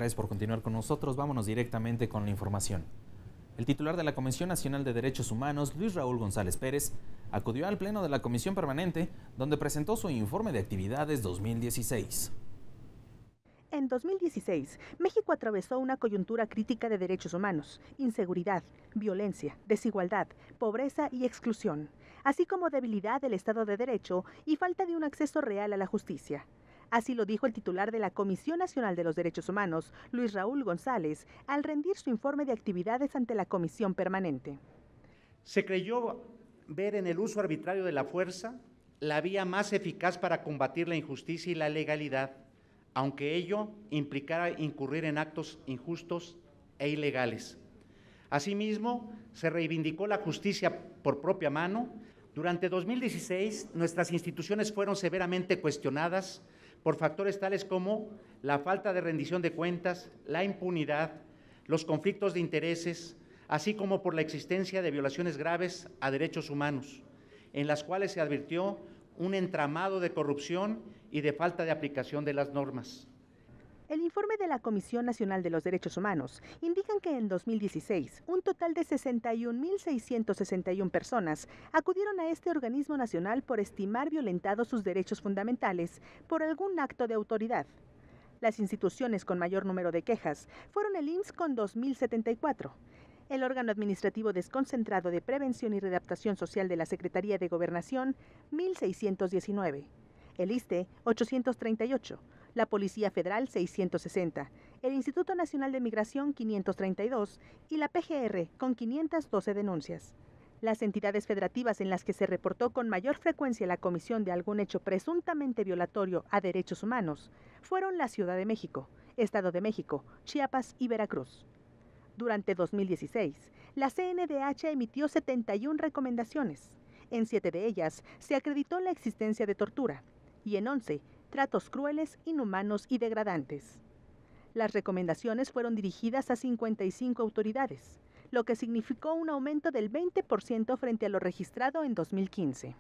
Gracias por continuar con nosotros. Vámonos directamente con la información. El titular de la Comisión Nacional de Derechos Humanos, Luis Raúl González Pérez, acudió al pleno de la Comisión Permanente, donde presentó su informe de actividades 2016. En 2016, México atravesó una coyuntura crítica de derechos humanos, inseguridad, violencia, desigualdad, pobreza y exclusión, así como debilidad del Estado de Derecho y falta de un acceso real a la justicia. Así lo dijo el titular de la Comisión Nacional de los Derechos Humanos, Luis Raúl González, al rendir su informe de actividades ante la Comisión Permanente. Se creyó ver en el uso arbitrario de la fuerza la vía más eficaz para combatir la injusticia y la ilegalidad, aunque ello implicara incurrir en actos injustos e ilegales. Asimismo, se reivindicó la justicia por propia mano. Durante 2016, nuestras instituciones fueron severamente cuestionadas por factores tales como la falta de rendición de cuentas, la impunidad, los conflictos de intereses, así como por la existencia de violaciones graves a derechos humanos, en las cuales se advirtió un entramado de corrupción y de falta de aplicación de las normas. El informe de la Comisión Nacional de los Derechos Humanos indica que en 2016 un total de 61.661 personas acudieron a este organismo nacional por estimar violentados sus derechos fundamentales por algún acto de autoridad. Las instituciones con mayor número de quejas fueron el IMSS con 2.074, el órgano administrativo desconcentrado de prevención y readaptación social de la Secretaría de Gobernación, 1.619, el ISSSTE, 838, la Policía Federal, 660, el Instituto Nacional de Migración, 532 y la PGR, con 512 denuncias. Las entidades federativas en las que se reportó con mayor frecuencia la comisión de algún hecho presuntamente violatorio a derechos humanos fueron la Ciudad de México, Estado de México, Chiapas y Veracruz. Durante 2016, la CNDH emitió 71 recomendaciones. En 7 de ellas se acreditó la existencia de tortura y en 11, tratos crueles, inhumanos y degradantes. Las recomendaciones fueron dirigidas a 55 autoridades, lo que significó un aumento del 20% frente a lo registrado en 2015.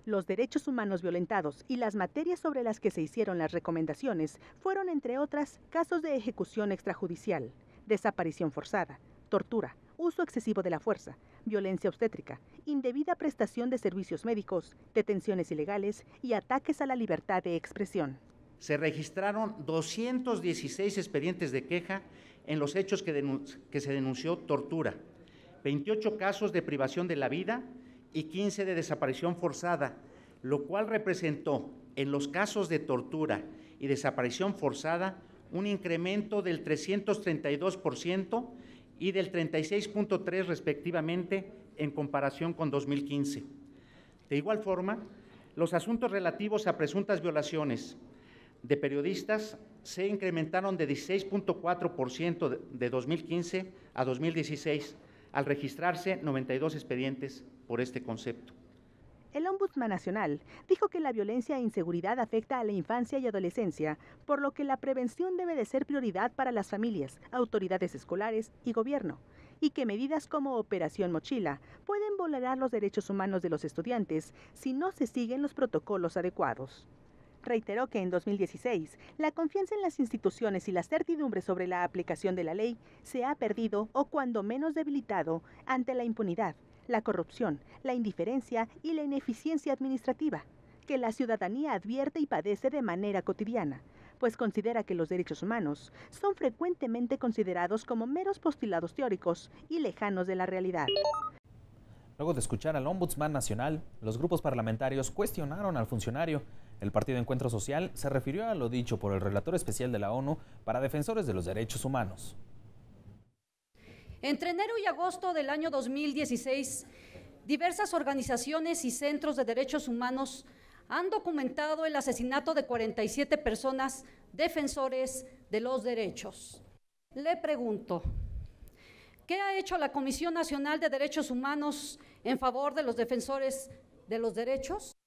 Los derechos humanos violentados y las materias sobre las que se hicieron las recomendaciones fueron, entre otras, casos de ejecución extrajudicial, desaparición forzada, tortura, uso excesivo de la fuerza, violencia obstétrica, indebida prestación de servicios médicos, detenciones ilegales y ataques a la libertad de expresión. Se registraron 216 expedientes de queja en los hechos que se denunció tortura, 28 casos de privación de la vida y 15 de desaparición forzada, lo cual representó en los casos de tortura y desaparición forzada un incremento del 332% y del 36.3% respectivamente en comparación con 2015. De igual forma, los asuntos relativos a presuntas violaciones de periodistas se incrementaron de 16.4% de 2015 a 2016, al registrarse 92 expedientes por este concepto. El Ombudsman Nacional dijo que la violencia e inseguridad afecta a la infancia y adolescencia, por lo que la prevención debe de ser prioridad para las familias, autoridades escolares y gobierno, y que medidas como Operación Mochila pueden vulnerar los derechos humanos de los estudiantes si no se siguen los protocolos adecuados. Reiteró que en 2016 la confianza en las instituciones y la certidumbre sobre la aplicación de la ley se ha perdido o cuando menos debilitado ante la impunidad, la corrupción, la indiferencia y la ineficiencia administrativa, que la ciudadanía advierte y padece de manera cotidiana, pues considera que los derechos humanos son frecuentemente considerados como meros postulados teóricos y lejanos de la realidad. Luego de escuchar al Ombudsman Nacional, los grupos parlamentarios cuestionaron al funcionario. El Partido Encuentro Social se refirió a lo dicho por el relator especial de la ONU para defensores de los derechos humanos. Entre enero y agosto del año 2016, diversas organizaciones y centros de derechos humanos han documentado el asesinato de 47 personas defensores de los derechos. Le pregunto, ¿qué ha hecho la Comisión Nacional de Derechos Humanos en favor de los defensores de los derechos?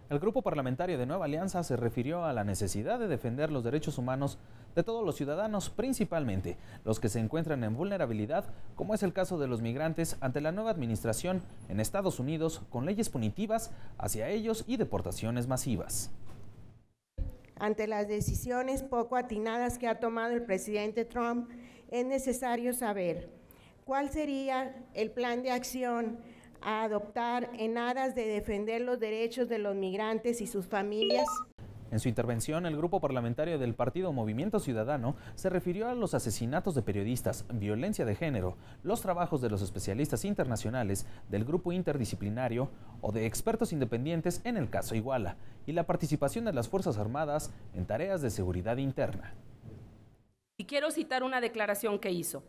El grupo parlamentario de Nueva Alianza se refirió a la necesidad de defender los derechos humanos de todos los ciudadanos, principalmente los que se encuentran en vulnerabilidad, como es el caso de los migrantes ante la nueva administración en Estados Unidos con leyes punitivas hacia ellos y deportaciones masivas. Ante las decisiones poco atinadas que ha tomado el presidente Trump, es necesario saber cuál sería el plan de acción a adoptar en aras de defender los derechos de los migrantes y sus familias. En su intervención, el grupo parlamentario del partido Movimiento Ciudadano se refirió a los asesinatos de periodistas, violencia de género, los trabajos de los especialistas internacionales, del grupo interdisciplinario o de expertos independientes en el caso Iguala, y la participación de las Fuerzas Armadas en tareas de seguridad interna. Y quiero citar una declaración que hizo.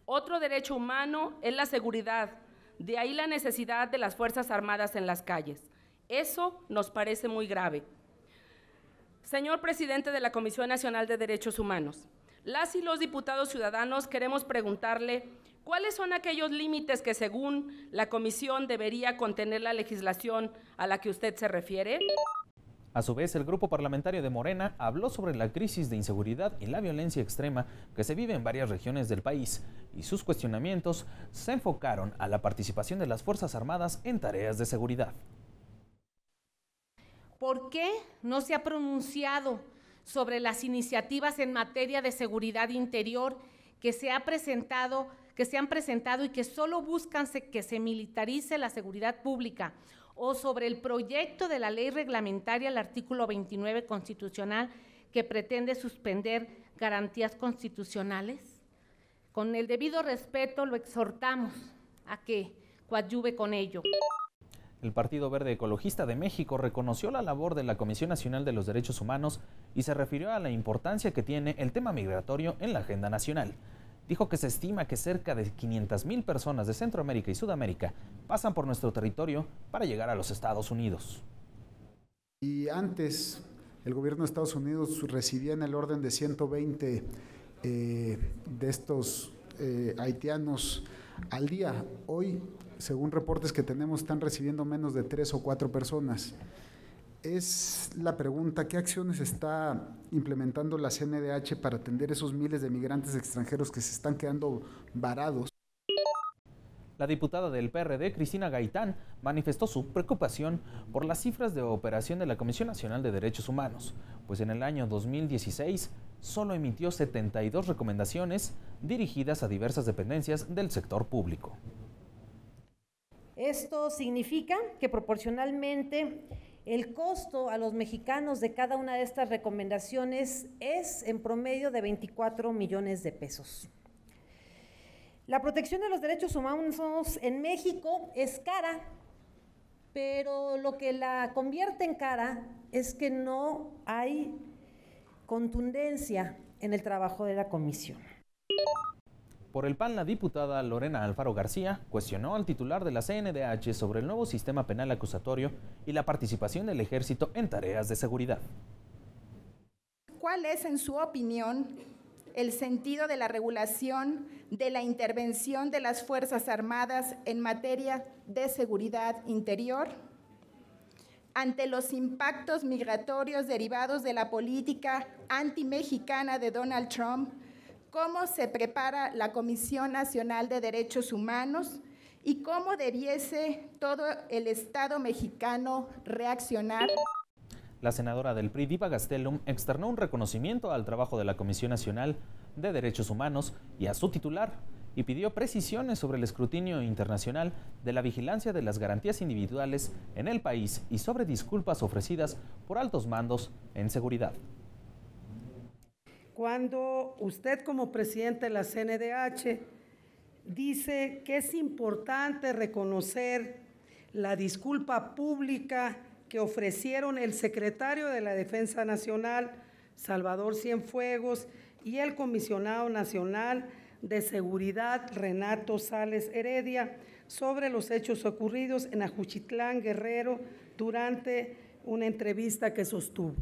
Otro derecho humano es la seguridad, de ahí la necesidad de las Fuerzas Armadas en las calles. Eso nos parece muy grave. Señor presidente de la Comisión Nacional de Derechos Humanos, las y los diputados ciudadanos queremos preguntarle cuáles son aquellos límites que según la comisión debería contener la legislación a la que usted se refiere. A su vez, el grupo parlamentario de Morena habló sobre la crisis de inseguridad y la violencia extrema que se vive en varias regiones del país, y sus cuestionamientos se enfocaron a la participación de las Fuerzas Armadas en tareas de seguridad. ¿Por qué no se ha pronunciado sobre las iniciativas en materia de seguridad interior que se han presentado y que solo buscan que se militarice la seguridad pública, o sobre el proyecto de la ley reglamentaria al artículo 29 constitucional que pretende suspender garantías constitucionales? Con el debido respeto lo exhortamos a que coadyuve con ello. El Partido Verde Ecologista de México reconoció la labor de la Comisión Nacional de los Derechos Humanos y se refirió a la importancia que tiene el tema migratorio en la agenda nacional. Dijo que se estima que cerca de 500,000 personas de Centroamérica y Sudamérica pasan por nuestro territorio para llegar a los Estados Unidos. Y antes, el gobierno de Estados Unidos recibía en el orden de 120 de estos haitianos al día. Hoy, según reportes que tenemos, están recibiendo menos de 3 o 4 personas. Es la pregunta, ¿qué acciones está implementando la CNDH para atender esos miles de migrantes extranjeros que se están quedando varados? La diputada del PRD, Cristina Gaitán, manifestó su preocupación por las cifras de operación de la Comisión Nacional de Derechos Humanos, pues en el año 2016 solo emitió 72 recomendaciones dirigidas a diversas dependencias del sector público. Esto significa que proporcionalmente el costo a los mexicanos de cada una de estas recomendaciones es en promedio de 24 millones de pesos. La protección de los derechos humanos en México es cara, pero lo que la convierte en cara es que no hay contundencia en el trabajo de la comisión. Por el PAN, la diputada Lorena Alfaro García cuestionó al titular de la CNDH sobre el nuevo sistema penal acusatorio y la participación del Ejército en tareas de seguridad. ¿Cuál es, en su opinión, el sentido de la regulación de la intervención de las Fuerzas Armadas en materia de seguridad interior? Ante los impactos migratorios derivados de la política antimexicana de Donald Trump, ¿cómo se prepara la Comisión Nacional de Derechos Humanos y cómo debiese todo el Estado mexicano reaccionar? La senadora del PRI, Diva Gastelum, externó un reconocimiento al trabajo de la Comisión Nacional de Derechos Humanos y a su titular, y pidió precisiones sobre el escrutinio internacional de la vigilancia de las garantías individuales en el país y sobre disculpas ofrecidas por altos mandos en seguridad. Cuando usted, como presidente de la CNDH, dice que es importante reconocer la disculpa pública que ofrecieron el secretario de la Defensa Nacional, Salvador Cienfuegos, y el comisionado nacional de Seguridad, Renato Sales Heredia, sobre los hechos ocurridos en Ajuchitlán, Guerrero, durante una entrevista que sostuvo.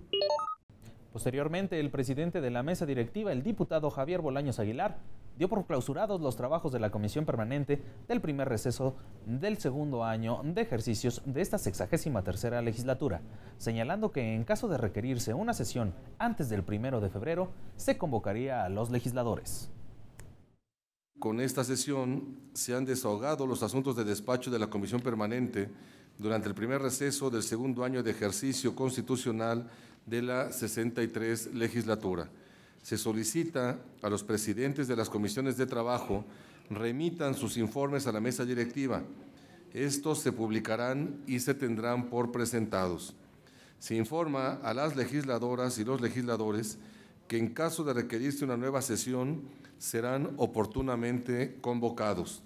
Posteriormente, el presidente de la mesa directiva, el diputado Javier Bolaños Aguilar, dio por clausurados los trabajos de la Comisión Permanente del primer receso del segundo año de ejercicios de esta 63ª legislatura, señalando que en caso de requerirse una sesión antes del 1 de febrero, se convocaría a los legisladores. Con esta sesión se han desahogado los asuntos de despacho de la Comisión Permanente durante el primer receso del segundo año de ejercicio constitucional de la 63 legislatura. Se solicita a los presidentes de las comisiones de trabajo remitan sus informes a la mesa directiva. Estos se publicarán y se tendrán por presentados. Se informa a las legisladoras y los legisladores que en caso de requerirse una nueva sesión serán oportunamente convocados.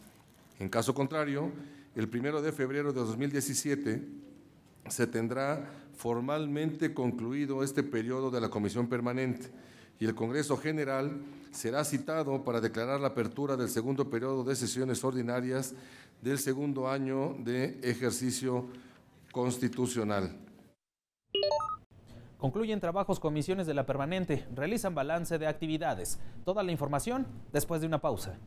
En caso contrario, el 1 de febrero de 2017 se tendrá formalmente concluido este periodo de la Comisión Permanente y el Congreso General será citado para declarar la apertura del segundo periodo de sesiones ordinarias del segundo año de ejercicio constitucional. Concluyen trabajos comisiones de la permanente, realizan balance de actividades. Toda la información después de una pausa.